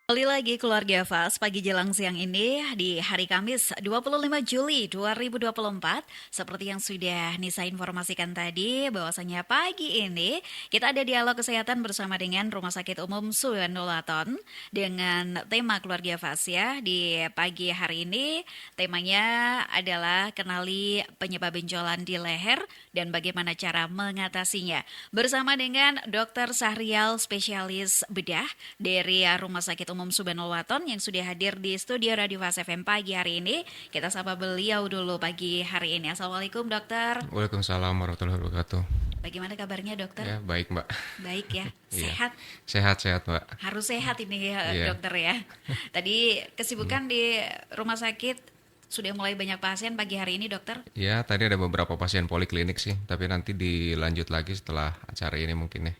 Kembali lagi keluarga Fas pagi jelang siang ini di hari Kamis 25 Juli 2024. Seperti yang sudah Nisa informasikan tadi bahwasanya pagi ini kita ada dialog kesehatan bersama dengan Rumah Sakit Umum Sulianti dengan tema keluarga Fas ya. Di pagi hari ini temanya adalah kenali penyebab benjolan di leher dan bagaimana cara mengatasinya. Bersama dengan Dr. Sahrial spesialis bedah dari Rumah Sakit Umum Subhanul Waton yang sudah hadir di studio Radio Fas FM pagi hari ini. Kita sapa beliau dulu pagi hari ini. Assalamualaikum dokter. Waalaikumsalam warahmatullahi wabarakatuh. Bagaimana kabarnya dokter? Ya, baik Mbak. Baik ya, Iya. sehat. Sehat-sehat Mbak. Harus sehat ini ya, Iya. dokter ya. Tadi kesibukan di rumah sakit sudah mulai banyak pasien pagi hari ini dokter. Ya, tadi ada beberapa pasien poliklinik sih, tapi nanti dilanjut lagi setelah acara ini mungkin ya.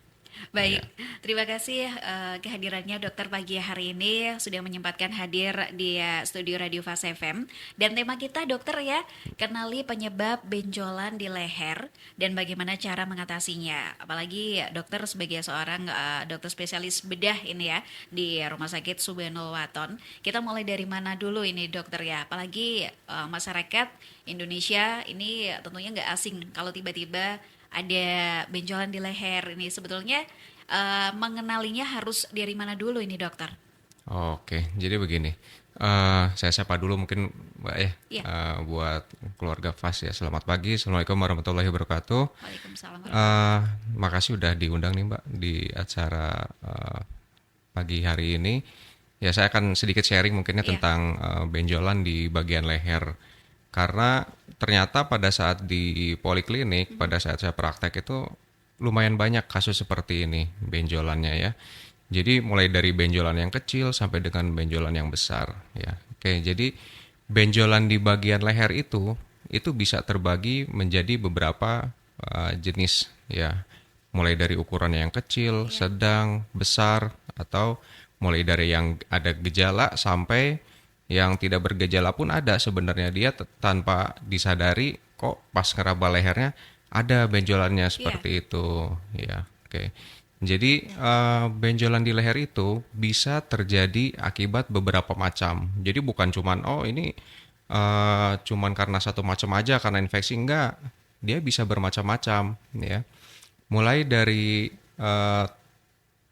Baik, Iya. terima kasih kehadirannya dokter pagi hari ini sudah menyempatkan hadir di studio Radio Fas FM. Dan tema kita dokter ya, kenali penyebab benjolan di leher dan bagaimana cara mengatasinya. Apalagi dokter sebagai seorang dokter spesialis bedah ini ya di Rumah Sakit Subhanul Waton. Kita mulai dari mana dulu ini dokter ya? Apalagi masyarakat Indonesia ini tentunya nggak asing kalau tiba-tiba ada benjolan di leher ini sebetulnya mengenalinya harus dari mana dulu ini dokter? Oke, jadi begini. Saya sapa dulu mungkin Mbak ya, Iya. buat keluarga Fas ya. Selamat pagi, Assalamualaikum warahmatullahi wabarakatuh. Waalaikumsalam. Makasih udah diundang nih Mbak di acara pagi hari ini. Ya saya akan sedikit sharing mungkinnya Iya. tentang benjolan di bagian leher. Karena ternyata pada saat di poliklinik, pada saat saya praktek itu lumayan banyak kasus seperti ini benjolannya ya. Jadi mulai dari benjolan yang kecil sampai dengan benjolan yang besar ya. Oke, jadi benjolan di bagian leher itu bisa terbagi menjadi beberapa jenis ya. Mulai dari ukuran yang kecil, sedang, besar, atau mulai dari yang ada gejala sampai yang tidak bergejala pun ada sebenarnya dia tanpa disadari kok pas ngeraba lehernya ada benjolannya Iya. seperti itu ya. Oke. Jadi benjolan di leher itu bisa terjadi akibat beberapa macam. Jadi bukan cuman oh ini cuman karena satu macam aja karena infeksi enggak. Dia bisa bermacam-macam ya. Mulai dari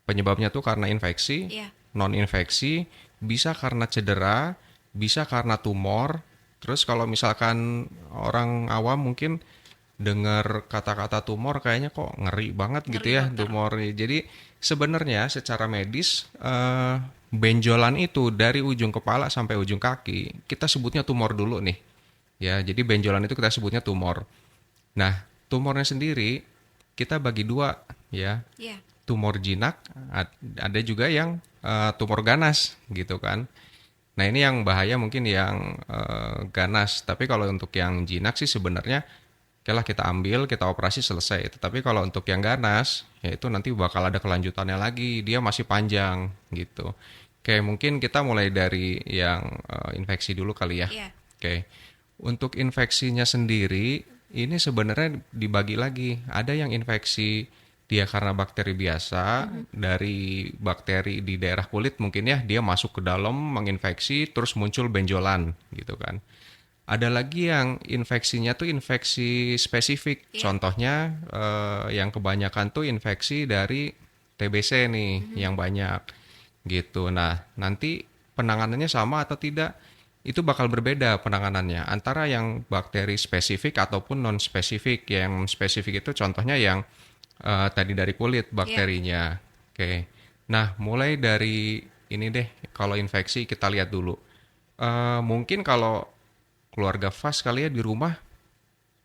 penyebabnya tuh karena infeksi, Iya. non infeksi, bisa karena cedera, bisa karena tumor. Terus kalau misalkan orang awam mungkin dengar kata-kata tumor kayaknya kok ngeri banget gitu Ngeri ya dokter. tumor. Jadi sebenarnya secara medis benjolan itu dari ujung kepala sampai ujung kaki kita sebutnya tumor dulu nih. Ya, jadi benjolan itu kita sebutnya tumor. Nah, tumornya sendiri kita bagi dua ya. Iya. Tumor jinak, ada juga yang tumor ganas gitu kan. Nah ini yang bahaya mungkin yang ganas. Tapi kalau untuk yang jinak sih sebenarnya oke lah kita ambil, kita operasi selesai. Tetapi kalau untuk yang ganas, ya itu nanti bakal ada kelanjutannya lagi. Dia masih panjang gitu. Oke, mungkin kita mulai dari yang infeksi dulu kali ya. Iya. Oke, untuk infeksinya sendiri, ini sebenarnya dibagi lagi. Ada yang infeksi dia karena bakteri biasa, dari bakteri di daerah kulit mungkin ya, dia masuk ke dalam, menginfeksi, terus muncul benjolan gitu kan. Ada lagi yang infeksinya tuh infeksi spesifik. Iya. Contohnya yang kebanyakan tuh infeksi dari TBC nih, yang banyak gitu. Nah, nanti penanganannya sama atau tidak? Itu bakal berbeda penanganannya antara yang bakteri spesifik ataupun non spesifik. Yang spesifik itu contohnya yang tadi dari kulit Iya. bakterinya. Oke. Nah, mulai dari ini deh, kalau infeksi kita lihat dulu. Mungkin kalau keluarga Fas kali ya di rumah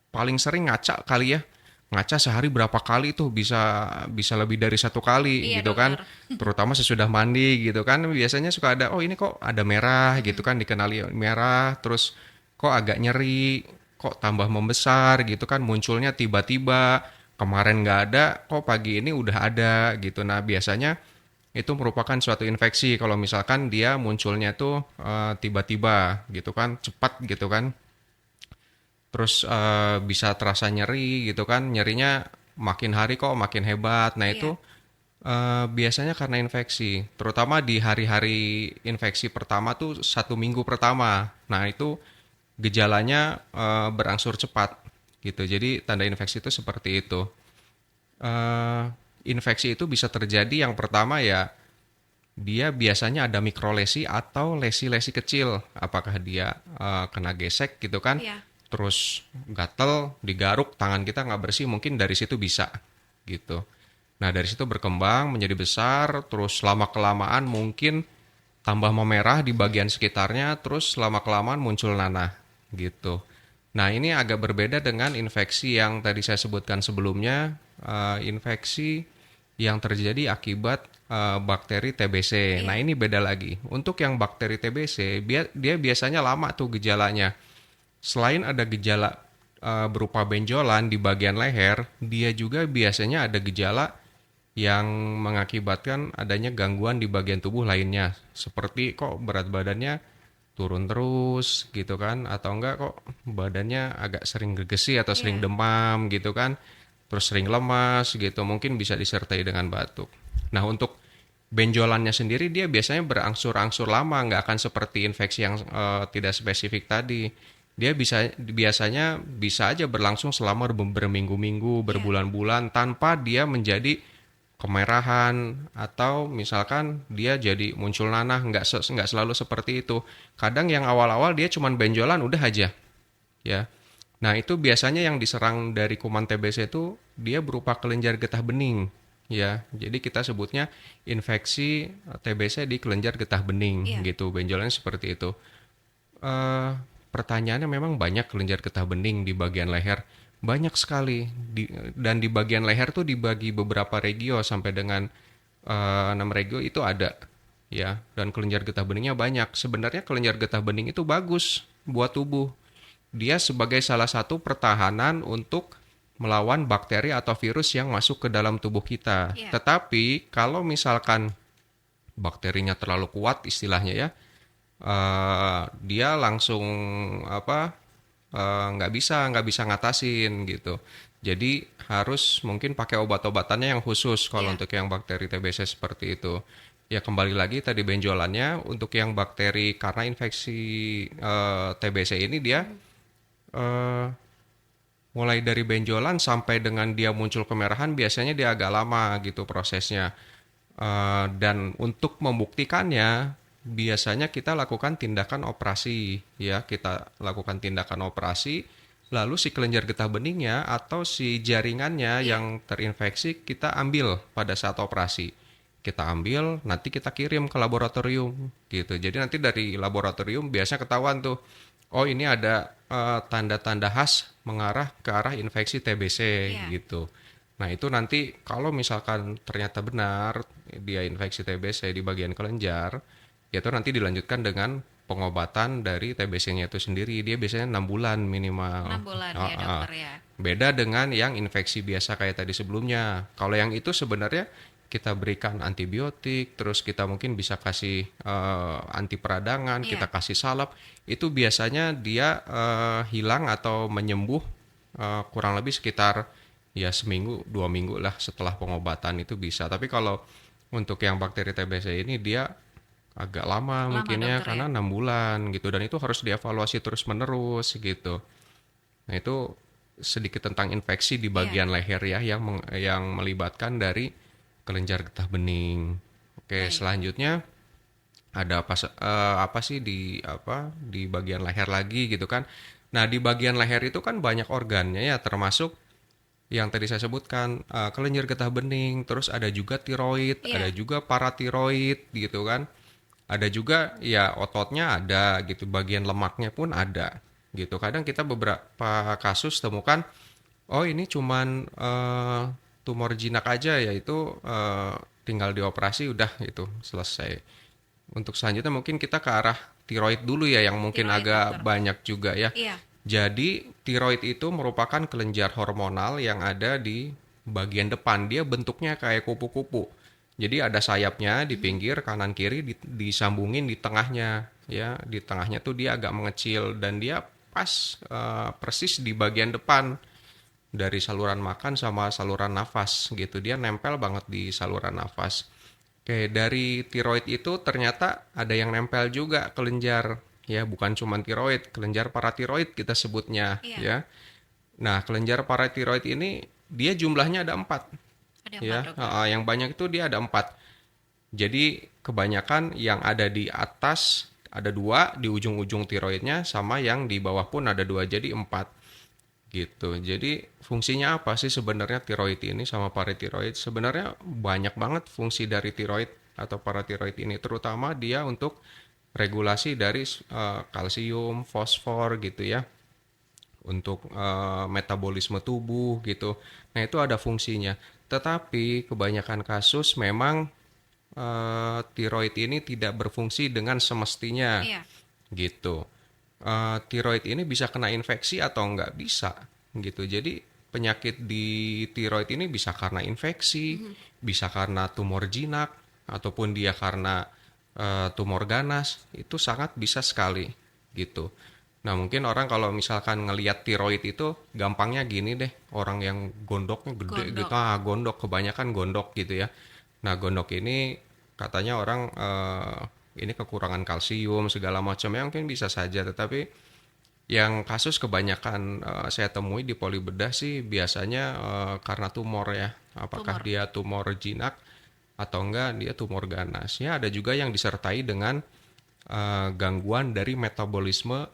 paling sering ngaca kali ya. Ngaca sehari berapa kali tuh bisa bisa lebih dari satu kali Iya gitu kan. dokter. Terutama sesudah mandi gitu kan. Biasanya suka ada oh ini kok ada merah gitu kan dikenali merah terus kok agak nyeri, kok tambah membesar gitu kan munculnya tiba-tiba kemarin nggak ada kok pagi ini udah ada gitu. Nah biasanya itu merupakan suatu infeksi kalau misalkan dia munculnya tuh tiba-tiba gitu kan cepat gitu kan terus bisa terasa nyeri gitu kan nyerinya makin hari kok makin hebat. Nah itu Iya. Biasanya karena infeksi, terutama di hari-hari infeksi pertama tuh 1 minggu pertama. Nah itu gejalanya berangsur cepat gitu. Jadi tanda infeksi itu seperti itu. Eh, Infeksi itu bisa terjadi yang pertama ya dia biasanya ada mikrolesi atau lesi-lesi kecil. Apakah dia kena gesek gitu kan? Iya. Terus gatel, digaruk, tangan kita nggak bersih, mungkin dari situ bisa gitu. Nah dari situ berkembang menjadi besar, terus lama-kelamaan mungkin tambah memerah di bagian sekitarnya, terus lama-kelamaan muncul nanah gitu. Nah ini agak berbeda dengan infeksi yang tadi saya sebutkan sebelumnya, infeksi yang terjadi akibat bakteri TBC. Nah Iya. ini beda lagi. Untuk yang bakteri TBC, dia biasanya lama tuh gejalanya. Selain ada gejala berupa benjolan di bagian leher, dia juga biasanya ada gejala yang mengakibatkan adanya gangguan di bagian tubuh lainnya. Seperti kok berat badannya turun terus gitu kan, atau enggak kok badannya agak sering gegesi atau sering Iya. demam gitu kan, terus sering lemas gitu, mungkin bisa disertai dengan batuk. Nah untuk benjolannya sendiri dia biasanya berangsur-angsur lama, nggak akan seperti infeksi yang tidak spesifik tadi. Dia biasanya bisa aja berlangsung selama berminggu-minggu, Iya. berbulan-bulan tanpa dia menjadi kemerahan atau misalkan dia jadi muncul nanah, nggak selalu seperti itu. Kadang yang awal-awal dia cuman benjolan udah aja ya. Nah itu biasanya yang diserang dari kuman TBC itu dia berupa kelenjar getah bening ya. Jadi kita sebutnya infeksi TBC di kelenjar getah bening Iya. gitu. Benjolannya seperti itu. eh Pertanyaannya memang banyak kelenjar getah bening di bagian leher. Banyak sekali. Dan di bagian leher tuh dibagi beberapa regio sampai dengan 6 regio itu ada. Ya, dan kelenjar getah beningnya banyak. Sebenarnya kelenjar getah bening itu bagus buat tubuh. Dia sebagai salah satu pertahanan untuk melawan bakteri atau virus yang masuk ke dalam tubuh kita. Iya. Tetapi kalau misalkan bakterinya terlalu kuat istilahnya ya, dia langsung apa nggak bisa ngatasin gitu. Jadi harus mungkin pakai obat-obatannya yang khusus kalau Iya. untuk yang bakteri TBC seperti itu. Ya kembali lagi tadi benjolannya untuk yang bakteri karena infeksi TBC ini dia eh, mulai dari benjolan sampai dengan dia muncul kemerahan biasanya dia agak lama gitu prosesnya. Dan untuk membuktikannya biasanya kita lakukan tindakan operasi ya, kita lakukan tindakan operasi lalu si kelenjar getah beningnya atau si jaringannya Iya. yang terinfeksi kita ambil pada saat operasi. Kita ambil, nanti kita kirim ke laboratorium gitu. Jadi nanti dari laboratorium biasanya ketahuan tuh, oh ini ada tanda-tanda khas mengarah ke arah infeksi TBC Iya. gitu. Nah itu nanti kalau misalkan ternyata benar dia infeksi TBC di bagian kelenjar, ya itu nanti dilanjutkan dengan pengobatan dari TBC-nya itu sendiri. Dia biasanya 6 bulan minimal. 6 bulan ya Ah, ah. dokter ya. Beda dengan yang infeksi biasa kayak tadi sebelumnya. Kalau yang itu sebenarnya kita berikan antibiotik, terus kita mungkin bisa kasih anti peradangan, Iya. kita kasih salep. Itu biasanya dia hilang atau menyembuh kurang lebih sekitar ya seminggu 2 minggu lah setelah pengobatan itu bisa. Tapi kalau untuk yang bakteri TBC ini dia agak lama Lama mungkinnya dokter ya. karena 6 bulan gitu dan itu harus dievaluasi terus menerus gitu. Nah itu sedikit tentang infeksi di Iya. bagian leher ya yang melibatkan dari kelenjar getah bening. Oke, Baik. selanjutnya ada apa sih di bagian leher lagi gitu kan. Nah, di bagian leher itu kan banyak organnya ya termasuk yang tadi saya sebutkan kelenjar getah bening, terus ada juga tiroid, ada Iya. juga paratiroid gitu kan. Ada juga ya ototnya ada gitu, bagian lemaknya pun ada gitu. Kadang kita beberapa kasus temukan, oh ini cuman tumor jinak aja yaitu tinggal dioperasi udah gitu selesai. Untuk selanjutnya mungkin kita ke arah tiroid dulu ya yang mungkin Tiroid agak dokter. banyak juga ya. Iya. Jadi tiroid itu merupakan kelenjar hormonal yang ada di bagian depan. Dia bentuknya kayak kupu-kupu. Jadi ada sayapnya di pinggir kanan kiri disambungin di tengahnya ya. Di tengahnya tuh dia agak mengecil dan dia pas persis di bagian depan dari saluran makan sama saluran nafas gitu. Dia nempel banget di saluran nafas. Oke, dari tiroid itu ternyata ada yang nempel juga kelenjar, ya bukan cuma tiroid, kelenjar paratiroid kita sebutnya, Iya, ya. Nah, kelenjar paratiroid ini dia jumlahnya ada 4, ada empat ya. dokter. Yang banyak itu dia ada 4. Jadi kebanyakan yang ada di atas ada 2 di ujung-ujung tiroidnya, sama yang di bawah pun ada 2, jadi 4 gitu. Jadi fungsinya apa sih sebenarnya tiroid ini sama paratiroid? Sebenarnya banyak banget fungsi dari tiroid atau paratiroid ini, terutama dia untuk regulasi dari kalsium, fosfor gitu ya, untuk metabolisme tubuh gitu. Nah, itu ada fungsinya. Tetapi kebanyakan kasus memang tiroid ini tidak berfungsi dengan semestinya Iya, gitu. Tiroid ini bisa kena infeksi atau nggak bisa gitu. Jadi penyakit di tiroid ini bisa karena infeksi, bisa karena tumor jinak, ataupun dia karena tumor ganas. Itu sangat bisa sekali gitu. Nah, mungkin orang kalau misalkan ngelihat tiroid itu gampangnya gini deh, orang yang gondoknya gede gitu, gondok. gondok, kebanyakan gondok gitu ya. Nah, gondok ini katanya orang ini kekurangan kalsium segala macam, ya mungkin bisa saja, tetapi yang kasus kebanyakan saya temui di poli bedah sih biasanya karena tumor ya. Apakah Tumor. dia tumor jinak atau enggak dia tumor ganas. Ya, ada juga yang disertai dengan gangguan dari metabolisme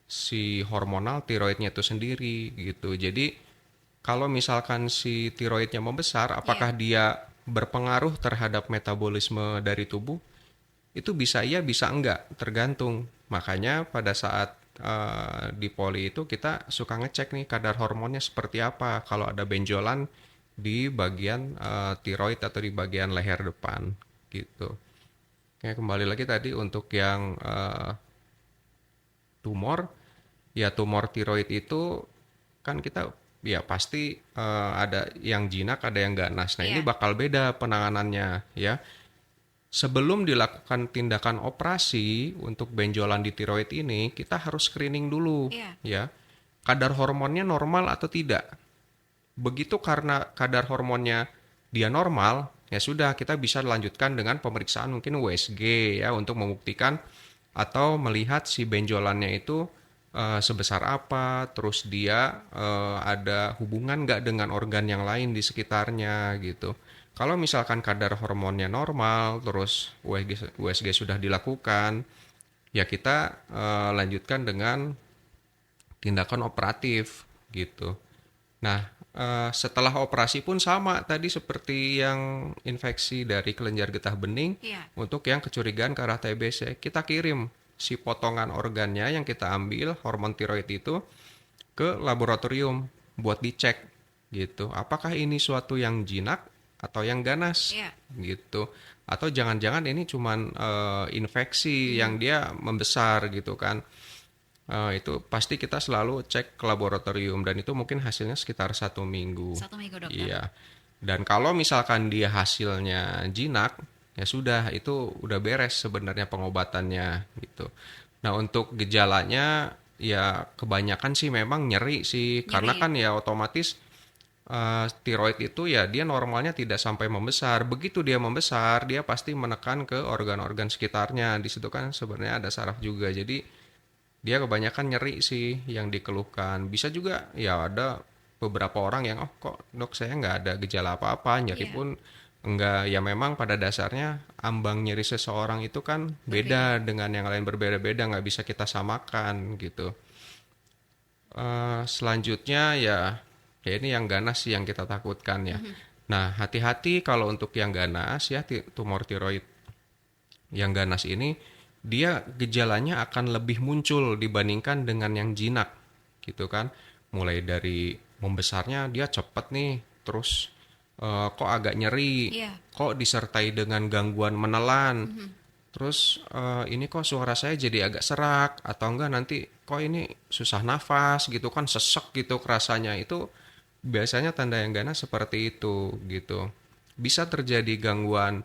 si hormonal tiroidnya itu sendiri gitu. Jadi kalau misalkan si tiroidnya membesar, Iya, apakah dia berpengaruh terhadap metabolisme dari tubuh? Itu bisa iya, bisa enggak, tergantung. Makanya pada saat di poli itu kita suka ngecek nih kadar hormonnya seperti apa. Kalau ada benjolan di bagian tiroid atau di bagian leher depan gitu. Oke, kembali lagi tadi untuk yang tumor, ya tumor tiroid itu kan kita ya pasti ada yang jinak, ada yang ganas. Nah, ini iya, bakal beda penanganannya ya. Sebelum dilakukan tindakan operasi untuk benjolan di tiroid ini, kita harus screening dulu iya. ya. Kadar hormonnya normal atau tidak. Begitu karena kadar hormonnya dia normal, ya sudah kita bisa lanjutkan dengan pemeriksaan mungkin USG ya untuk membuktikan atau melihat si benjolannya itu sebesar apa, terus dia ada hubungan nggak dengan organ yang lain di sekitarnya gitu. Kalau misalkan kadar hormonnya normal, terus USG sudah dilakukan, ya kita lanjutkan dengan tindakan operatif gitu. Nah, setelah operasi pun sama tadi seperti yang infeksi dari kelenjar getah bening, Iya. untuk yang kecurigaan ke arah TBC, kita kirim si potongan organnya yang kita ambil, hormon tiroid itu, ke laboratorium buat dicek gitu. Apakah ini suatu yang jinak atau yang ganas Iya. gitu. Atau jangan-jangan ini cuman infeksi yang dia membesar gitu kan. Itu pasti kita selalu cek ke laboratorium dan itu mungkin hasilnya sekitar 1 minggu. 1 minggu dokter. Iya. Dan kalau misalkan dia hasilnya jinak, ya sudah itu udah beres sebenarnya pengobatannya gitu. Nah, untuk gejalanya ya kebanyakan sih memang nyeri sih Nyeri karena ya. kan ya otomatis tiroid itu ya dia normalnya tidak sampai membesar. Begitu dia membesar, dia pasti menekan ke organ-organ sekitarnya. Di situ kan sebenarnya ada saraf juga. Jadi dia kebanyakan nyeri sih yang dikeluhkan. Bisa juga ya ada beberapa orang yang oh kok dok saya nggak ada gejala apa-apa, nyeri Iya. pun enggak. Ya memang pada dasarnya ambang nyeri seseorang itu kan beda Berbeda. dengan yang lain, berbeda-beda, nggak bisa kita samakan gitu. Selanjutnya ya ini yang ganas sih yang kita takutkan ya. Nah, hati-hati kalau untuk yang ganas ya, tumor tiroid yang ganas ini dia gejalanya akan lebih muncul dibandingkan dengan yang jinak gitu kan. Mulai dari membesarnya dia cepet nih, terus kok agak nyeri, Iya. kok disertai dengan gangguan menelan, terus ini kok suara saya jadi agak serak, atau enggak nanti kok ini susah nafas gitu kan, sesek gitu kerasanya. Itu biasanya tanda yang ganas seperti itu gitu. Bisa terjadi gangguan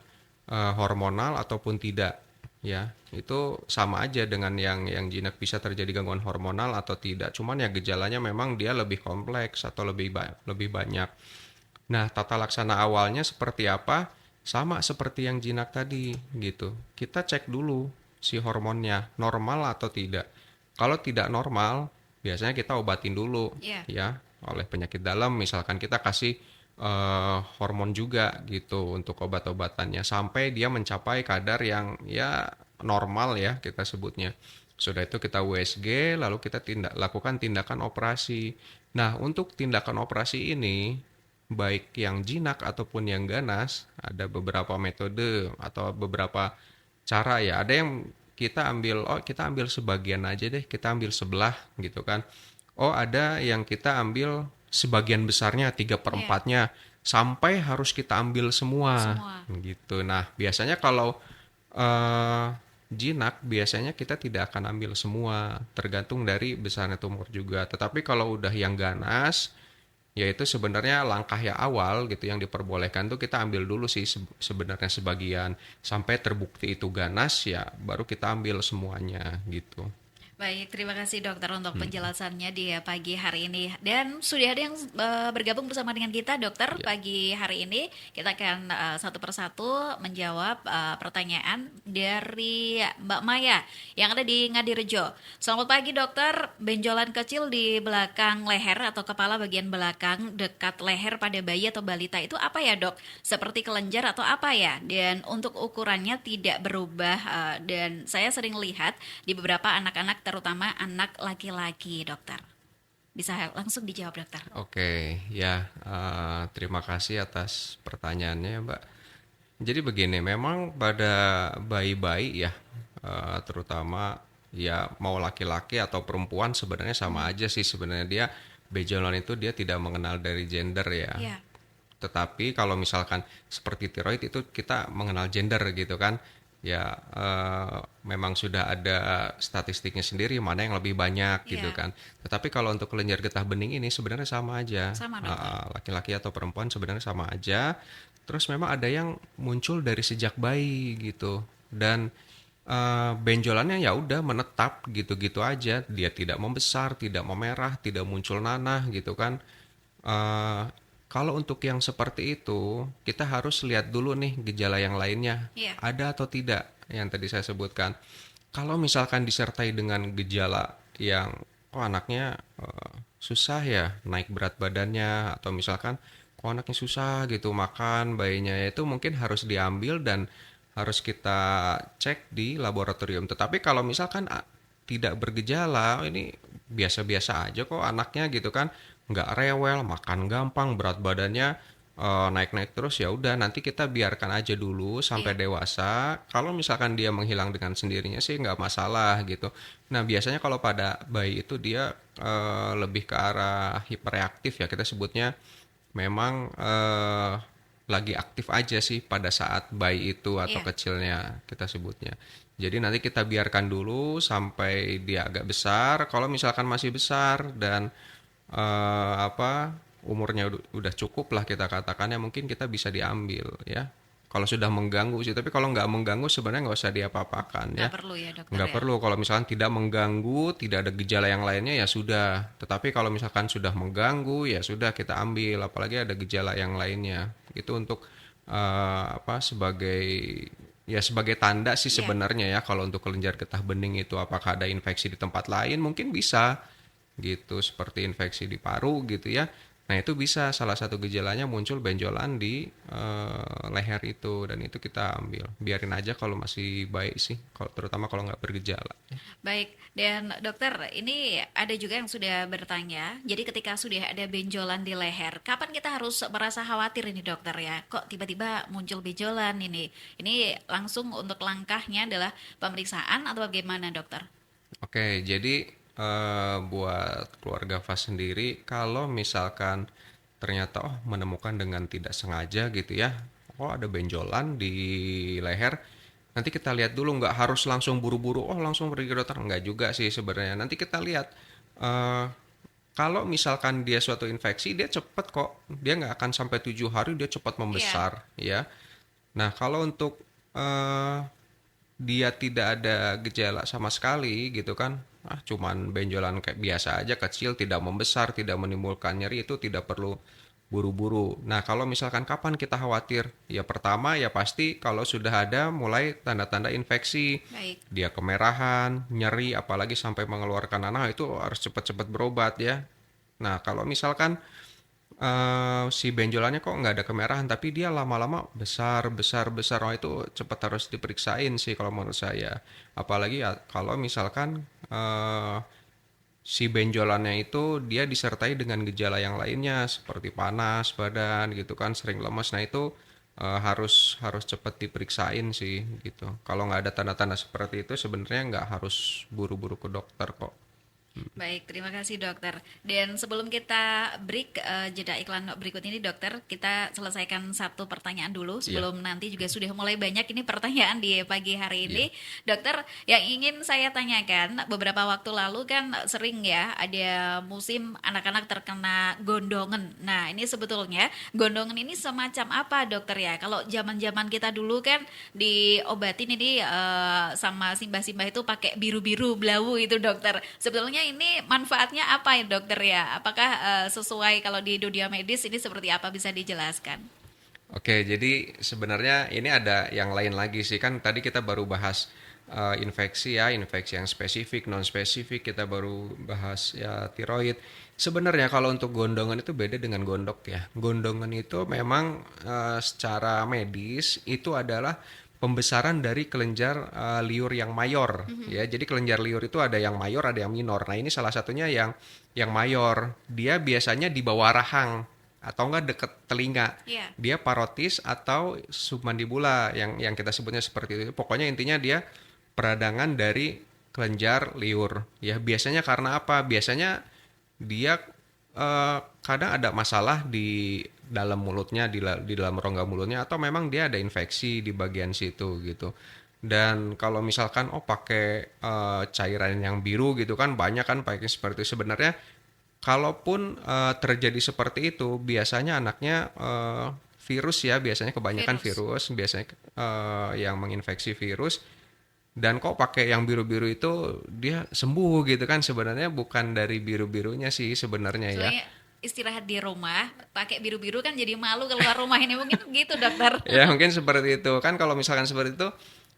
hormonal ataupun tidak ya itu sama aja dengan yang jinak, bisa terjadi gangguan hormonal atau tidak. Cuman ya gejalanya memang dia lebih kompleks atau lebih banyak. Nah, tata laksana awalnya seperti apa? Sama seperti yang jinak tadi gitu. Kita cek dulu si hormonnya normal atau tidak. Kalau tidak normal, biasanya kita obatin dulu Iya. ya oleh penyakit dalam. Misalkan kita kasih hormon juga gitu untuk obat-obatannya sampai dia mencapai kadar yang ya normal ya kita sebutnya. Sudah itu kita USG lalu kita lakukan tindakan operasi. Nah, untuk tindakan operasi ini baik yang jinak ataupun yang ganas ada beberapa metode atau beberapa cara ya. Ada yang kita ambil sebagian aja deh, kita ambil sebelah gitu kan. Oh, ada yang kita ambil sebagian besarnya, tiga per Iya. empatnya, sampai harus kita ambil semua Semua. gitu. Nah, biasanya kalau eh, jinak, biasanya kita tidak akan ambil semua, tergantung dari besarnya tumor juga. Tetapi kalau udah yang ganas, yaitu sebenarnya langkah yang awal gitu yang diperbolehkan tuh kita ambil dulu sih sebenarnya sebagian sampai terbukti itu ganas ya baru kita ambil semuanya gitu. Baik, terima kasih dokter untuk penjelasannya di pagi hari ini. Dan sudah ada yang bergabung bersama dengan kita dokter Ya. pagi hari ini. Kita akan satu persatu menjawab pertanyaan dari Mbak Maya yang ada di Ngadirejo. Selamat pagi dokter, benjolan kecil di belakang leher atau kepala bagian belakang dekat leher pada bayi atau balita itu apa ya dok? Seperti kelenjar atau apa ya? Dan untuk ukurannya tidak berubah dan saya sering lihat di beberapa anak-anak terutama anak laki-laki, dokter. Bisa langsung dijawab, dokter. Oke, ya, terima kasih atas pertanyaannya, Mbak. Jadi begini, memang pada bayi-bayi ya, terutama ya mau laki-laki atau perempuan sebenarnya sama aja sih sebenarnya dia benjolan itu dia tidak mengenal dari gender ya. Iya, Tetapi kalau misalkan seperti tiroid itu kita mengenal gender gitu kan. Ya memang sudah ada statistiknya sendiri mana yang lebih banyak gitu iya, kan. Tetapi kalau untuk kelenjar getah bening ini sebenarnya sama aja. sama dokter. Laki-laki atau perempuan sebenarnya sama aja. Terus memang ada yang muncul dari sejak bayi gitu. Dan benjolannya ya udah menetap gitu-gitu aja. Dia tidak membesar, tidak memerah, tidak muncul nanah gitu kan. Eh, Kalau untuk yang seperti itu, kita harus lihat dulu nih gejala yang lainnya, Iya, ada atau tidak yang tadi saya sebutkan. Kalau misalkan disertai dengan gejala yang, kok anaknya susah ya naik berat badannya, atau misalkan kok anaknya susah gitu makan, bayinya itu mungkin harus diambil dan harus kita cek di laboratorium. Tetapi kalau misalkan tidak bergejala, ini biasa-biasa aja kok anaknya gitu kan, nggak rewel, makan gampang, berat badannya naik-naik terus, ya udah nanti kita biarkan aja dulu sampai iya, dewasa. Kalau misalkan dia menghilang dengan sendirinya sih nggak masalah gitu. Nah biasanya kalau pada bayi itu dia lebih ke arah hiperreaktif ya kita sebutnya. Memang lagi aktif aja sih pada saat bayi itu atau iya. kecilnya kita sebutnya. Jadi nanti kita biarkan dulu sampai dia agak besar. Kalau misalkan masih besar dan umurnya udah cukup lah kita katakannya, mungkin kita bisa diambil ya. Kalau sudah mengganggu sih, tapi kalau nggak mengganggu sebenarnya nggak usah diapa-apakan Nggak ya. perlu ya, dokter Nggak ya. perlu kalau misalkan tidak mengganggu, tidak ada gejala yang lainnya ya sudah. Tetapi kalau misalkan sudah mengganggu ya sudah kita ambil, apalagi ada gejala yang lainnya. Itu untuk sebagai ya sebagai tanda sih Iya. sebenarnya ya kalau untuk kelenjar getah bening itu apakah ada infeksi di tempat lain mungkin bisa gitu seperti infeksi di paru gitu ya. Nah, itu bisa salah satu gejalanya muncul benjolan di leher itu dan itu kita ambil. Biarin aja kalau masih baik sih, kalau terutama kalau nggak bergejala. Baik, dan dokter, ini ada juga yang sudah bertanya, jadi ketika sudah ada benjolan di leher, kapan kita harus merasa khawatir ini dokter ya? Kok tiba-tiba muncul benjolan ini? Ini langsung untuk langkahnya adalah pemeriksaan atau bagaimana dokter? Oke, jadi buat keluarga Fas sendiri, kalau misalkan ternyata menemukan dengan tidak sengaja gitu ya, ada benjolan di leher, nanti kita lihat dulu, nggak harus langsung buru-buru, langsung pergi ke dokter, nggak juga sih sebenarnya. Nanti kita lihat, eh, kalau misalkan dia suatu infeksi, dia cepet kok, dia nggak akan sampai 7 hari dia cepat Iya, membesar ya. Nah kalau untuk eh, dia tidak ada gejala sama sekali gitu kan, cuman benjolan kayak biasa aja kecil, tidak membesar, tidak menimbulkan nyeri, itu tidak perlu buru-buru. Nah, kalau misalkan kapan kita khawatir? Ya pertama ya pasti kalau sudah ada mulai tanda-tanda infeksi, Baik. dia kemerahan, nyeri, apalagi sampai mengeluarkan nanah, itu harus cepat-cepat berobat ya. Nah, kalau misalkan si benjolannya kok nggak ada kemerahan tapi dia lama-lama besar besar besar, oh itu cepat harus diperiksain sih kalau menurut saya. Apalagi ya kalau misalkan si benjolannya itu dia disertai dengan gejala yang lainnya seperti panas badan gitu kan, sering lemas. Nah itu harus harus cepat diperiksain sih gitu. Kalau nggak ada tanda-tanda seperti itu sebenarnya nggak harus buru-buru ke dokter kok. Baik, terima kasih dokter. Dan sebelum kita break jeda iklan berikut ini dokter, kita selesaikan satu pertanyaan dulu Iya, sebelum nanti juga sudah mulai banyak ini pertanyaan di pagi hari iya, ini. Dokter, yang ingin saya tanyakan, beberapa waktu lalu kan sering ya ada musim anak-anak terkena gondongan. Nah, ini sebetulnya gondongan ini semacam apa dokter ya? Kalau zaman-zaman kita dulu kan diobatin ini sama simbah-simbah itu pakai biru-biru belawu itu dokter. Sebetulnya ini manfaatnya apa ya dokter ya? Apakah sesuai kalau di dunia medis ini seperti apa bisa dijelaskan? oke, jadi sebenarnya ini ada yang lain lagi sih. Kan tadi kita baru bahas infeksi ya, infeksi yang spesifik, non spesifik, kita baru bahas ya tiroid. Sebenarnya kalau untuk gondongan itu beda dengan gondok ya. Gondongan itu memang secara medis itu adalah pembesaran dari kelenjar liur yang mayor ya. Jadi kelenjar liur itu ada yang mayor, ada yang minor. Nah, ini salah satunya yang mayor. Dia biasanya di bawah rahang atau enggak deket telinga. Iya. Dia parotis atau submandibula yang kita sebutnya seperti itu. Pokoknya intinya dia peradangan dari kelenjar liur. Ya, biasanya karena apa? Biasanya dia kadang ada masalah di dalam mulutnya, di dalam rongga mulutnya, atau memang dia ada infeksi di bagian situ gitu. Dan kalau misalkan pakai cairan yang biru gitu kan, banyak kan pakai seperti itu. Sebenarnya kalaupun terjadi seperti itu, biasanya anaknya virus ya, biasanya kebanyakan Virus. virus, biasanya yang menginfeksi virus. Dan kok pakai yang biru-biru itu dia sembuh gitu kan, sebenarnya bukan dari biru-birunya sih sebenarnya ya. Soalnya istirahat di rumah, pakai biru-biru kan jadi malu keluar rumah ini mungkin gitu dokter. Ya mungkin seperti itu kan, kalau misalkan seperti itu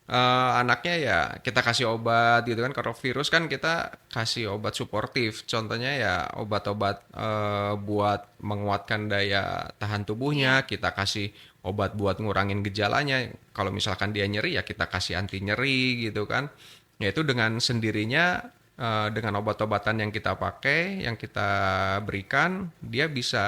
anaknya ya kita kasih obat gitu kan. Kalau virus kan kita kasih obat suportif, contohnya ya obat-obat buat menguatkan daya tahan tubuhnya, Iya. kita kasih obat buat ngurangin gejalanya. Kalau misalkan dia nyeri ya kita kasih anti nyeri gitu kan. Yaitu dengan sendirinya dengan obat-obatan yang kita pakai, yang kita berikan, dia bisa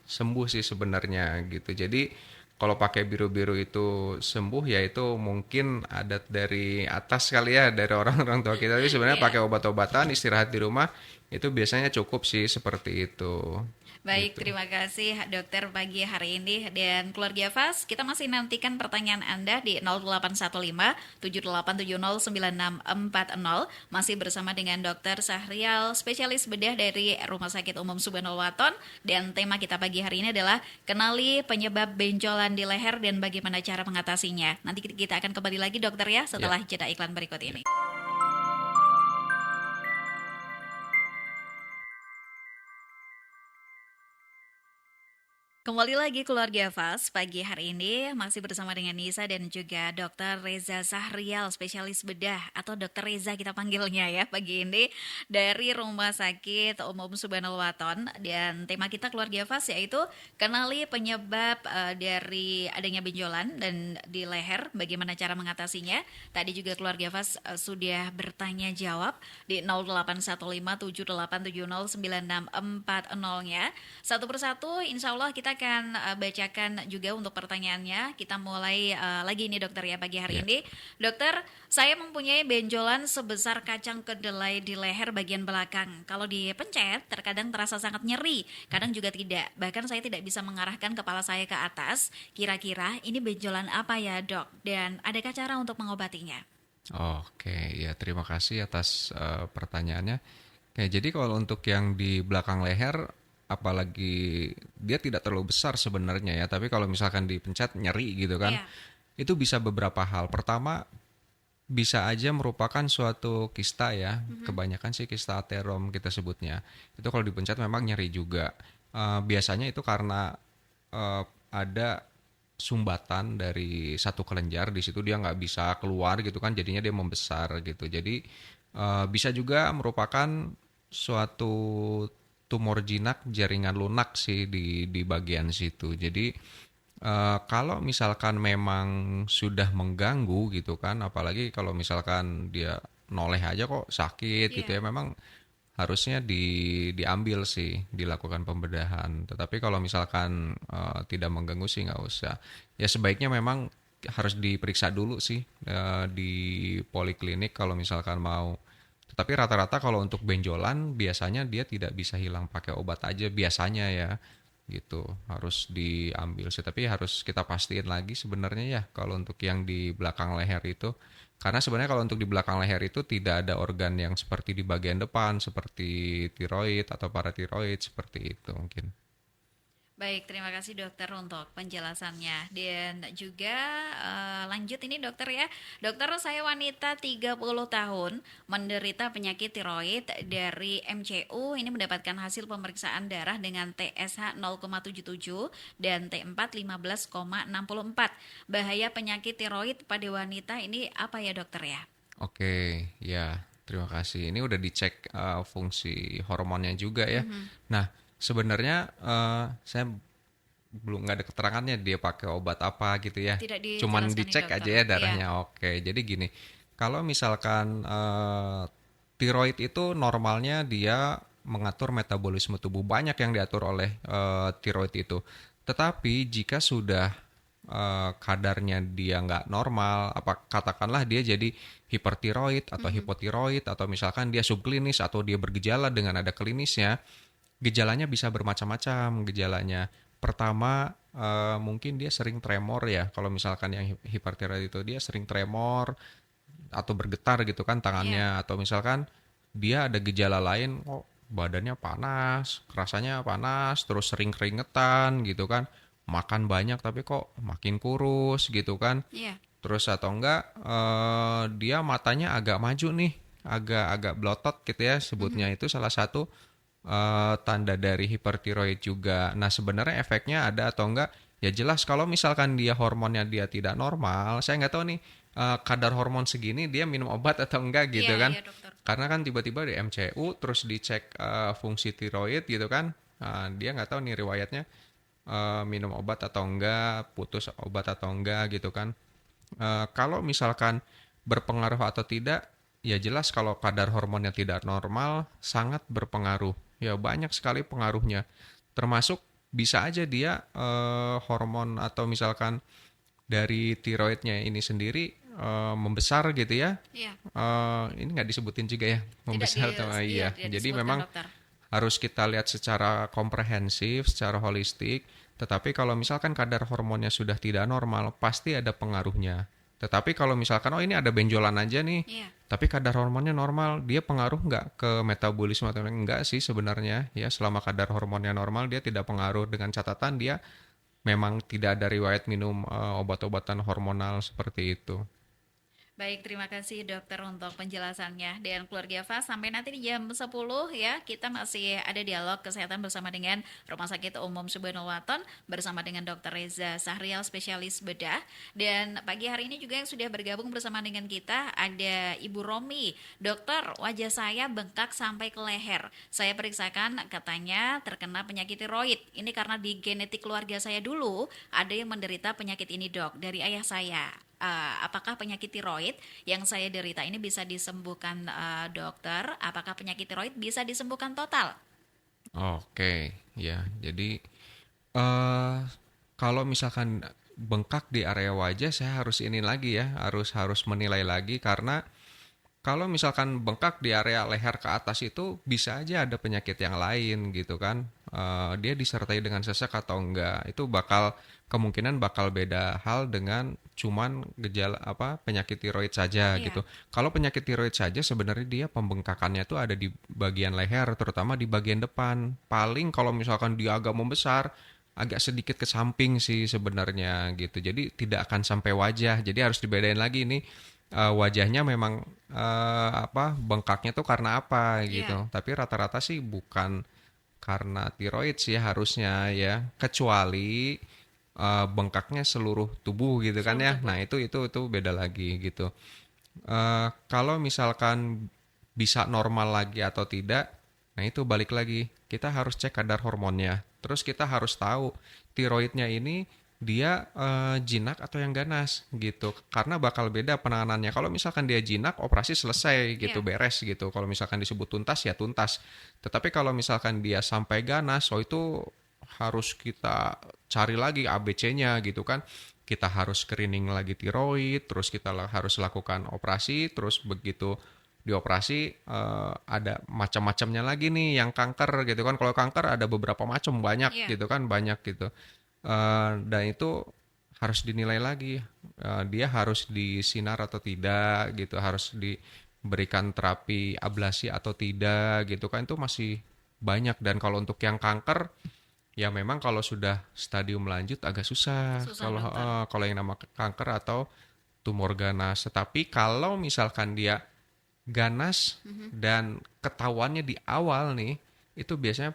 sembuh sih sebenarnya gitu. Jadi kalau pakai biru-biru itu sembuh ya itu mungkin adat dari atas kali ya, dari orang-orang tua kita. Tapi sebenarnya Iya. pakai obat-obatan, istirahat di rumah itu biasanya cukup sih seperti itu. Baik, Gitu. terima kasih dokter pagi hari ini dan keluarga Fas. Kita masih nantikan pertanyaan Anda di 0815 7870 9640. Masih bersama dengan Dokter Sahrial, spesialis bedah dari Rumah Sakit Umum Subhanul Waton. Dan tema kita pagi hari ini adalah kenali penyebab benjolan di leher dan bagaimana cara mengatasinya. Nanti kita akan kembali lagi dokter ya Ya. setelah jeda iklan berikut ini. Kembali lagi keluarga Fas, pagi hari ini masih bersama dengan Nisa dan juga Dr. Reza Sahrial, spesialis bedah atau Dr. Reza kita panggilnya ya pagi ini dari Rumah Sakit Umum Subhanul Waton. Dan tema kita keluarga Fas yaitu kenali penyebab dari adanya benjolan dan di leher, bagaimana cara mengatasinya. Tadi juga keluarga Fas sudah bertanya jawab di 081578709640-nya. Satu persatu insya Allah kita akan bacakan juga untuk pertanyaannya. Kita mulai lagi nih dokter ya pagi hari Ya. ini. Dokter, saya mempunyai benjolan sebesar kacang kedelai di leher bagian belakang. Kalau dipencet terkadang terasa sangat nyeri, kadang juga tidak. Bahkan saya tidak bisa mengarahkan kepala saya ke atas. Kira-kira ini benjolan apa ya dok? Dan adakah cara untuk mengobatinya? Oke, ya terima kasih atas pertanyaannya. Oke, jadi kalau untuk yang di belakang leher, apalagi dia tidak terlalu besar sebenarnya ya, tapi kalau misalkan dipencet nyeri gitu kan, Iya. itu bisa beberapa hal. Pertama, bisa aja merupakan suatu kista ya, kebanyakan sih kista aterom kita sebutnya. Itu kalau dipencet memang nyeri juga. Biasanya itu karena ada sumbatan dari satu kelenjar di situ dia nggak bisa keluar gitu kan, jadinya dia membesar gitu. Jadi bisa juga merupakan suatu tumor jinak jaringan lunak sih di bagian situ. Jadi kalau misalkan memang sudah mengganggu gitu kan, apalagi kalau misalkan dia noleh aja kok sakit gitu Iya. ya, memang harusnya diambil sih, dilakukan pembedahan. Tetapi kalau misalkan tidak mengganggu sih nggak usah. Ya sebaiknya memang harus diperiksa dulu sih di poliklinik kalau misalkan mau. Tetapi rata-rata kalau untuk benjolan biasanya dia tidak bisa hilang pakai obat aja biasanya ya gitu, harus diambil sih, tapi harus kita pastiin lagi sebenarnya ya kalau untuk yang di belakang leher itu, karena sebenarnya kalau untuk di belakang leher itu tidak ada organ yang seperti di bagian depan seperti tiroid atau paratiroid seperti itu mungkin. Baik, terima kasih dokter untuk penjelasannya. Dan juga lanjut ini dokter ya. Dokter, saya wanita 30 tahun menderita penyakit tiroid dari MCU. Ini mendapatkan hasil pemeriksaan darah dengan TSH 0,77 dan T4 15,64. Bahaya penyakit tiroid pada wanita ini apa ya dokter ya? Oke, ya, terima kasih. Ini udah dicek fungsi hormonnya juga ya. Nah, sebenarnya saya belum nggak ada keterangannya dia pakai obat apa gitu ya. Tidak Cuman dijelaskan nih dicek dokter. aja ya Iya. darahnya. Oke, jadi gini, kalau misalkan tiroid itu normalnya dia mengatur metabolisme tubuh, banyak yang diatur oleh tiroid itu. Tetapi jika sudah kadarnya dia nggak normal, apa katakanlah dia jadi hipertiroid atau hipotiroid atau misalkan dia subklinis atau dia bergejala dengan ada klinisnya, gejalanya bisa bermacam-macam gejalanya. Pertama, mungkin dia sering tremor ya. Kalau misalkan yang hipertiroid itu dia sering tremor atau bergetar gitu kan Iya. tangannya, atau misalkan dia ada gejala lain, kok badannya panas, rasanya panas, terus sering keringetan gitu kan, makan banyak tapi kok makin kurus gitu kan, Iya. terus atau enggak dia matanya agak maju nih, agak-agak blotot gitu ya, sebutnya itu salah satu tanda dari hipertiroid juga. Nah, sebenarnya efeknya ada atau enggak? Ya jelas kalau misalkan dia hormonnya dia tidak normal, saya nggak tahu nih kadar hormon segini dia minum obat atau enggak Iya, gitu kan. iya dokter. Karena kan tiba-tiba di MCU terus dicek fungsi tiroid gitu kan. Dia nggak tahu nih riwayatnya minum obat atau enggak, putus obat atau enggak gitu kan. Kalau misalkan berpengaruh atau tidak, ya jelas kalau kadar hormonnya tidak normal sangat berpengaruh. Ya banyak sekali pengaruhnya. Termasuk bisa aja dia hormon atau misalkan dari tiroidnya ini sendiri membesar gitu ya. Iya. Ini nggak disebutin juga ya Tidak di membesar atau iya, iya. tidak Jadi disebutkan memang dokter. harus kita lihat secara komprehensif, secara holistik. Tetapi kalau misalkan kadar hormonnya sudah tidak normal, pasti ada pengaruhnya. Tetapi kalau misalkan, oh ini ada benjolan aja nih, Iya. tapi kadar hormonnya normal, dia pengaruh nggak ke metabolisme atau enggak sih sebenarnya? Ya, selama kadar hormonnya normal, dia tidak pengaruh dengan catatan dia memang tidak ada riwayat minum obat-obatan hormonal seperti itu. Baik, terima kasih dokter untuk penjelasannya. Dan keluarga Fas, sampai nanti di jam 10 ya, kita masih ada dialog kesehatan bersama dengan Rumah Sakit Umum Subhanul Waton, bersama dengan Dr. Reza Sahrial, spesialis bedah. Dan pagi hari ini juga yang sudah bergabung bersama dengan kita, ada Ibu Romi. Dokter, wajah saya bengkak sampai ke leher. Saya periksakan, katanya terkena penyakit tiroid. Ini karena di genetik keluarga saya dulu, ada yang menderita penyakit ini dok, dari ayah saya. Apakah penyakit tiroid yang saya derita ini bisa disembuhkan dokter? Apakah penyakit tiroid bisa disembuhkan total? Oke, ya. Jadi eh kalau misalkan bengkak di area wajah, saya harus ini lagi ya, harus harus menilai lagi karena kalau misalkan bengkak di area leher ke atas itu bisa aja ada penyakit yang lain gitu kan. Dia disertai dengan sesak atau enggak. Itu bakal kemungkinan bakal beda hal dengan cuman gejala apa penyakit tiroid saja Iya. gitu. Kalau penyakit tiroid saja sebenarnya dia pembengkakannya tuh ada di bagian leher, terutama di bagian depan. Paling kalau misalkan dia agak membesar, agak sedikit ke samping sih sebenarnya gitu. Jadi tidak akan sampai wajah. Jadi harus dibedain lagi nih wajahnya memang bengkaknya tuh karena apa Iya, gitu. Tapi rata-rata sih bukan karena tiroid sih harusnya ya, kecuali bengkaknya seluruh tubuh gitu kan seluruh ya. tubuh. Nah, itu beda lagi gitu. Kalau misalkan bisa normal lagi atau tidak, nah itu balik lagi. Kita harus cek kadar hormonnya. Terus kita harus tahu tiroidnya ini dia jinak atau yang ganas gitu. Karena bakal beda penanganannya. Kalau misalkan dia jinak, operasi selesai gitu, Iya, beres gitu. Kalau misalkan disebut tuntas ya tuntas. Tetapi kalau misalkan dia sampai ganas, oh itu harus kita cari lagi ABC-nya gitu kan. Kita harus screening lagi tiroid, terus kita harus lakukan operasi, terus begitu dioperasi ada macam-macamnya lagi nih yang kanker gitu kan. Kalau kanker ada beberapa macam, banyak iya. gitu kan, banyak gitu. Dan itu harus dinilai lagi. Dia harus disinar atau tidak gitu, harus diberikan terapi ablasi atau tidak gitu kan, itu masih banyak. Dan kalau untuk yang kanker, ya memang kalau sudah stadium lanjut agak susah Susah kalau dokter. kalau yang nama kanker atau tumor ganas. Tetapi kalau misalkan dia ganas dan ketahuannya di awal nih, itu biasanya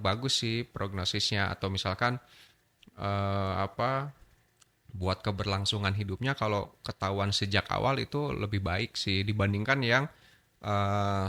bagus sih prognosisnya. Atau misalkan buat keberlangsungan hidupnya, kalau ketahuan sejak awal itu lebih baik sih dibandingkan yang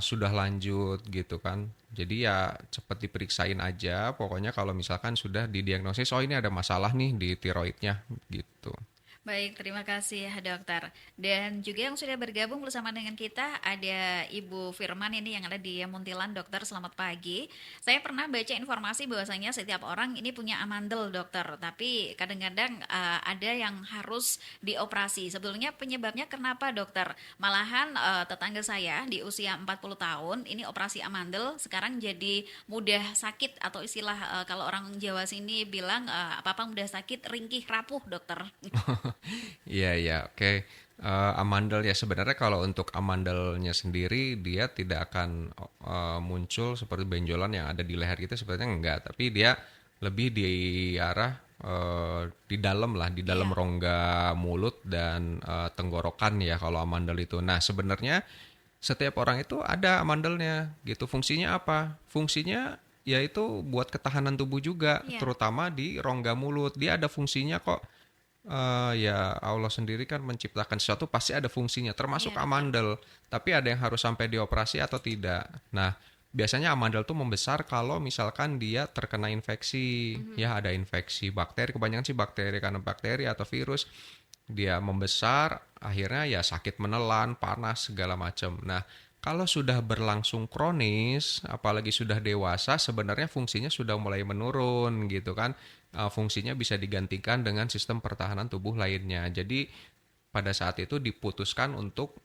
sudah lanjut gitu kan. Jadi ya cepet diperiksain aja. Pokoknya kalau misalkan sudah didiagnosis, oh ini ada masalah nih di tiroidnya gitu. Baik, terima kasih ya dokter. Dan juga yang sudah bergabung bersama dengan kita ada Ibu Firman ini yang ada di Muntilan, dokter. Selamat pagi. Saya pernah baca informasi bahwasanya setiap orang ini punya amandel dokter, tapi kadang-kadang ada yang harus dioperasi. Sebetulnya penyebabnya kenapa dokter? Malahan tetangga saya di usia 40 tahun ini operasi amandel sekarang jadi mudah sakit atau istilah kalau orang Jawa sini bilang apa-apa mudah sakit, ringkih, rapuh dokter. Iya, iya, oke. Amandel ya sebenarnya kalau untuk amandelnya sendiri dia tidak akan muncul seperti benjolan yang ada di leher kita, sebenarnya enggak, tapi dia lebih di arah di dalam lah, di dalam Iya, rongga mulut dan tenggorokan ya kalau amandel itu. Nah, sebenarnya setiap orang itu ada amandelnya gitu. Fungsinya apa? Fungsinya yaitu buat ketahanan tubuh juga, iya, terutama di rongga mulut. Dia ada fungsinya kok. Ya Allah sendiri kan menciptakan sesuatu pasti ada fungsinya, termasuk iya dokter. amandel. Tapi ada yang harus sampai dioperasi atau tidak. Nah, biasanya amandel tuh membesar kalau misalkan dia terkena infeksi. Ya, ada infeksi bakteri, kebanyakan sih bakteri, karena bakteri atau virus. Dia membesar, akhirnya ya sakit menelan, panas, segala macam. Nah, kalau sudah berlangsung kronis, apalagi sudah dewasa, sebenarnya fungsinya sudah mulai menurun gitu kan. Fungsinya bisa digantikan dengan sistem pertahanan tubuh lainnya. Jadi pada saat itu diputuskan untuk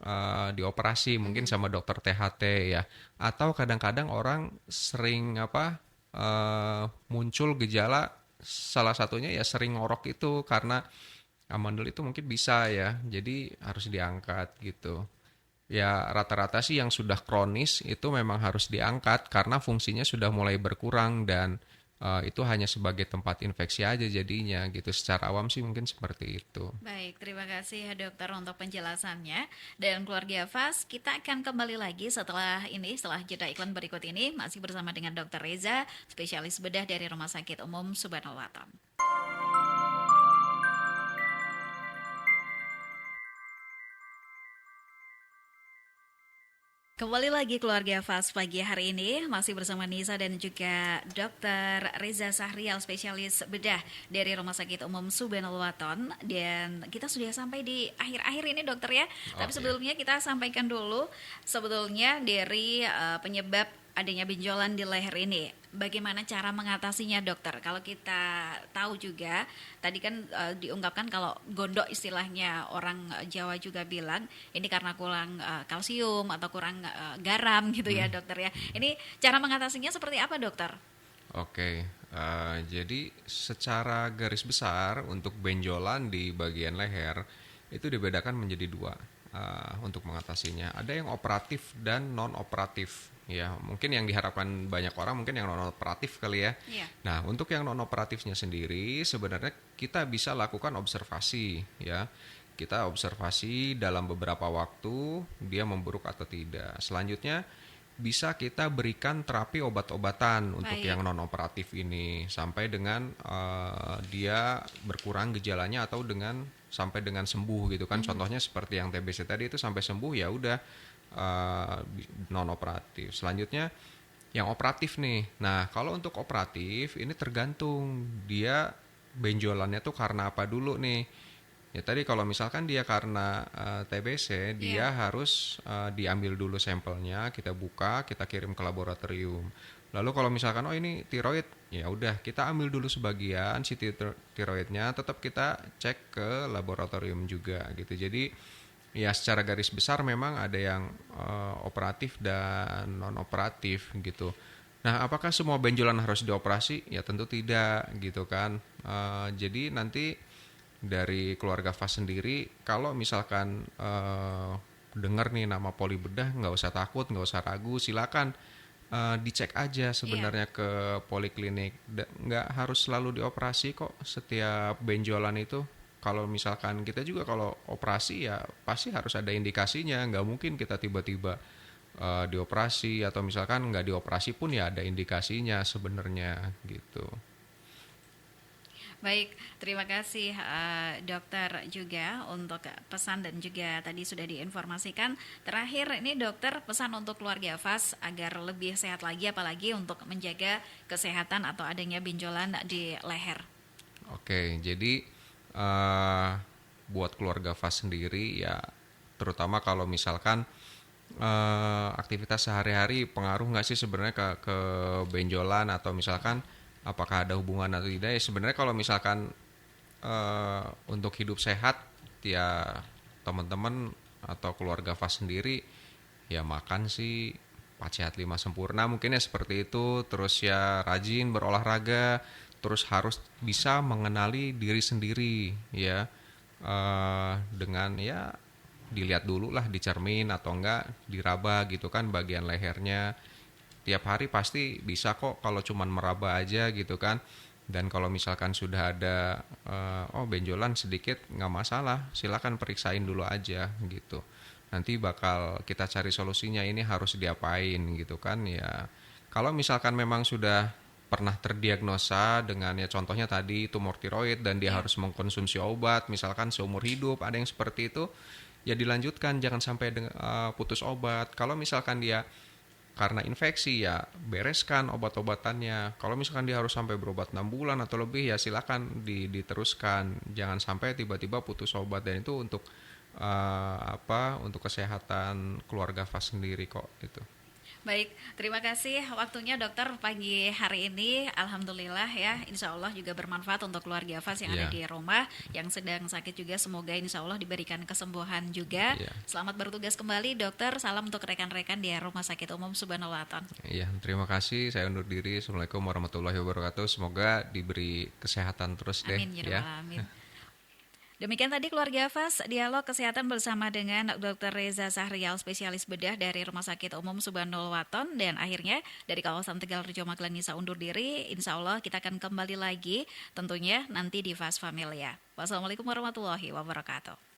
dioperasi mungkin sama dokter THT ya. Atau kadang-kadang orang sering muncul gejala, salah satunya ya sering ngorok itu karena amandel itu mungkin bisa ya. Jadi harus diangkat gitu. Ya rata-rata sih yang sudah kronis itu memang harus diangkat karena fungsinya sudah mulai berkurang. Dan itu hanya sebagai tempat infeksi aja jadinya gitu. Secara awam sih mungkin seperti itu. Baik, terima kasih ya dokter untuk penjelasannya. Dan keluarga Fas, kita akan kembali lagi setelah ini, setelah jeda iklan berikut ini, masih bersama dengan Dokter Reza, spesialis bedah dari Rumah Sakit Umum Subhanul Waton. Kembali lagi keluarga Fas pagi hari ini masih bersama Nisa dan juga Dr. Reza Sahrial spesialis bedah dari Rumah Sakit Umum Subhanul Waton, dan kita sudah sampai di akhir-akhir ini dokter ya. Tapi Oke. sebelumnya kita sampaikan dulu sebetulnya dari penyebab adanya benjolan di leher ini. Bagaimana cara mengatasinya dokter? Kalau kita tahu juga tadi kan diungkapkan kalau gondok istilahnya orang Jawa juga bilang ini karena kurang kalsium atau kurang garam gitu ya dokter ya. Ini cara mengatasinya seperti apa dokter? Oke, jadi secara garis besar untuk benjolan di bagian leher itu dibedakan menjadi dua untuk mengatasinya. Ada yang operatif dan non operatif. ya mungkin yang diharapkan banyak orang mungkin yang non operatif kali ya. Iya. Nah, untuk yang non operatifnya sendiri sebenarnya kita bisa lakukan observasi ya. Kita observasi dalam beberapa waktu dia memburuk atau tidak. Selanjutnya bisa kita berikan terapi obat-obatan untuk Baik. yang non operatif ini sampai dengan dia berkurang gejalanya atau dengan sampai dengan sembuh gitu kan. Contohnya seperti yang TBC tadi itu sampai sembuh ya udah non operatif. Selanjutnya yang operatif nih. Nah, kalau untuk operatif ini tergantung dia benjolannya tuh karena apa dulu nih. Ya tadi kalau misalkan dia karena TBC, Iya. dia harus diambil dulu sampelnya, kita buka, kita kirim ke laboratorium. Lalu kalau misalkan oh ini tiroid, ya udah kita ambil dulu sebagian si tiroidnya, tetap kita cek ke laboratorium juga gitu. Jadi ya secara garis besar memang ada yang operatif dan non operatif gitu. Nah, apakah semua benjolan harus dioperasi? Ya tentu tidak gitu kan. Jadi nanti dari keluarga Fas sendiri, kalau misalkan dengar nih nama poli bedah, nggak usah takut, nggak usah ragu, silakan dicek aja Iya. sebenarnya ke poliklinik. Nggak harus selalu dioperasi kok setiap benjolan itu. Kalau misalkan kita juga kalau operasi ya pasti harus ada indikasinya, nggak mungkin kita tiba-tiba dioperasi atau misalkan nggak dioperasi pun ya ada indikasinya sebenarnya gitu. Baik, terima kasih dokter juga untuk pesan dan juga tadi sudah diinformasikan. Terakhir ini dokter pesan untuk keluarga Fas agar lebih sehat lagi apalagi untuk menjaga kesehatan atau adanya benjolan di leher. Oke, jadi eh buat keluarga Fas sendiri ya, terutama kalau misalkan aktivitas sehari-hari pengaruh nggak sih sebenarnya ke benjolan atau misalkan apakah ada hubungan atau tidak ya sebenarnya kalau misalkan untuk hidup sehat ya teman-teman atau keluarga Fas sendiri ya makan sih 4 sehat 5 sempurna mungkin ya seperti itu terus ya rajin berolahraga terus harus bisa mengenali diri sendiri ya dengan ya dilihat dulu lah di cermin atau enggak diraba gitu kan bagian lehernya tiap hari pasti bisa kok kalau cuman meraba aja gitu kan dan kalau misalkan sudah ada oh benjolan sedikit nggak masalah silakan periksain dulu aja gitu nanti bakal kita cari solusinya ini harus diapain gitu kan ya kalau misalkan memang sudah pernah terdiagnosa dengan ya contohnya tadi tumor tiroid dan dia Ya. harus mengkonsumsi obat misalkan seumur hidup ada yang seperti itu ya dilanjutkan jangan sampai putus obat kalau misalkan dia karena infeksi ya bereskan obat-obatannya. Kalau misalkan dia harus sampai berobat 6 bulan atau lebih ya silakan diteruskan. Jangan sampai tiba-tiba putus obat dan itu untuk untuk kesehatan keluarga Fas sendiri kok itu. Baik, terima kasih waktunya dokter pagi hari ini. Alhamdulillah ya, insya Allah juga bermanfaat untuk keluarga Fas yang ada Iya, di rumah, yang sedang sakit juga. Semoga insya Allah diberikan kesembuhan juga. iya. Selamat bertugas kembali dokter. Salam untuk rekan-rekan di Rumah Sakit Umum Subhanallah. Iya, terima kasih. Saya undur diri. Assalamualaikum warahmatullahi wabarakatuh. Semoga diberi kesehatan terus deh Amin ya ya. rabbal alamin. Demikian tadi keluarga Fas, dialog kesehatan bersama dengan Dr. Reza Sahrial, spesialis bedah dari Rumah Sakit Umum Subhanul Waton. Dan akhirnya dari kawasan Tegal Rejo Magelang Nisa undur diri. Insya Allah kita akan kembali lagi tentunya nanti di Fas Familia. Wassalamualaikum warahmatullahi wabarakatuh.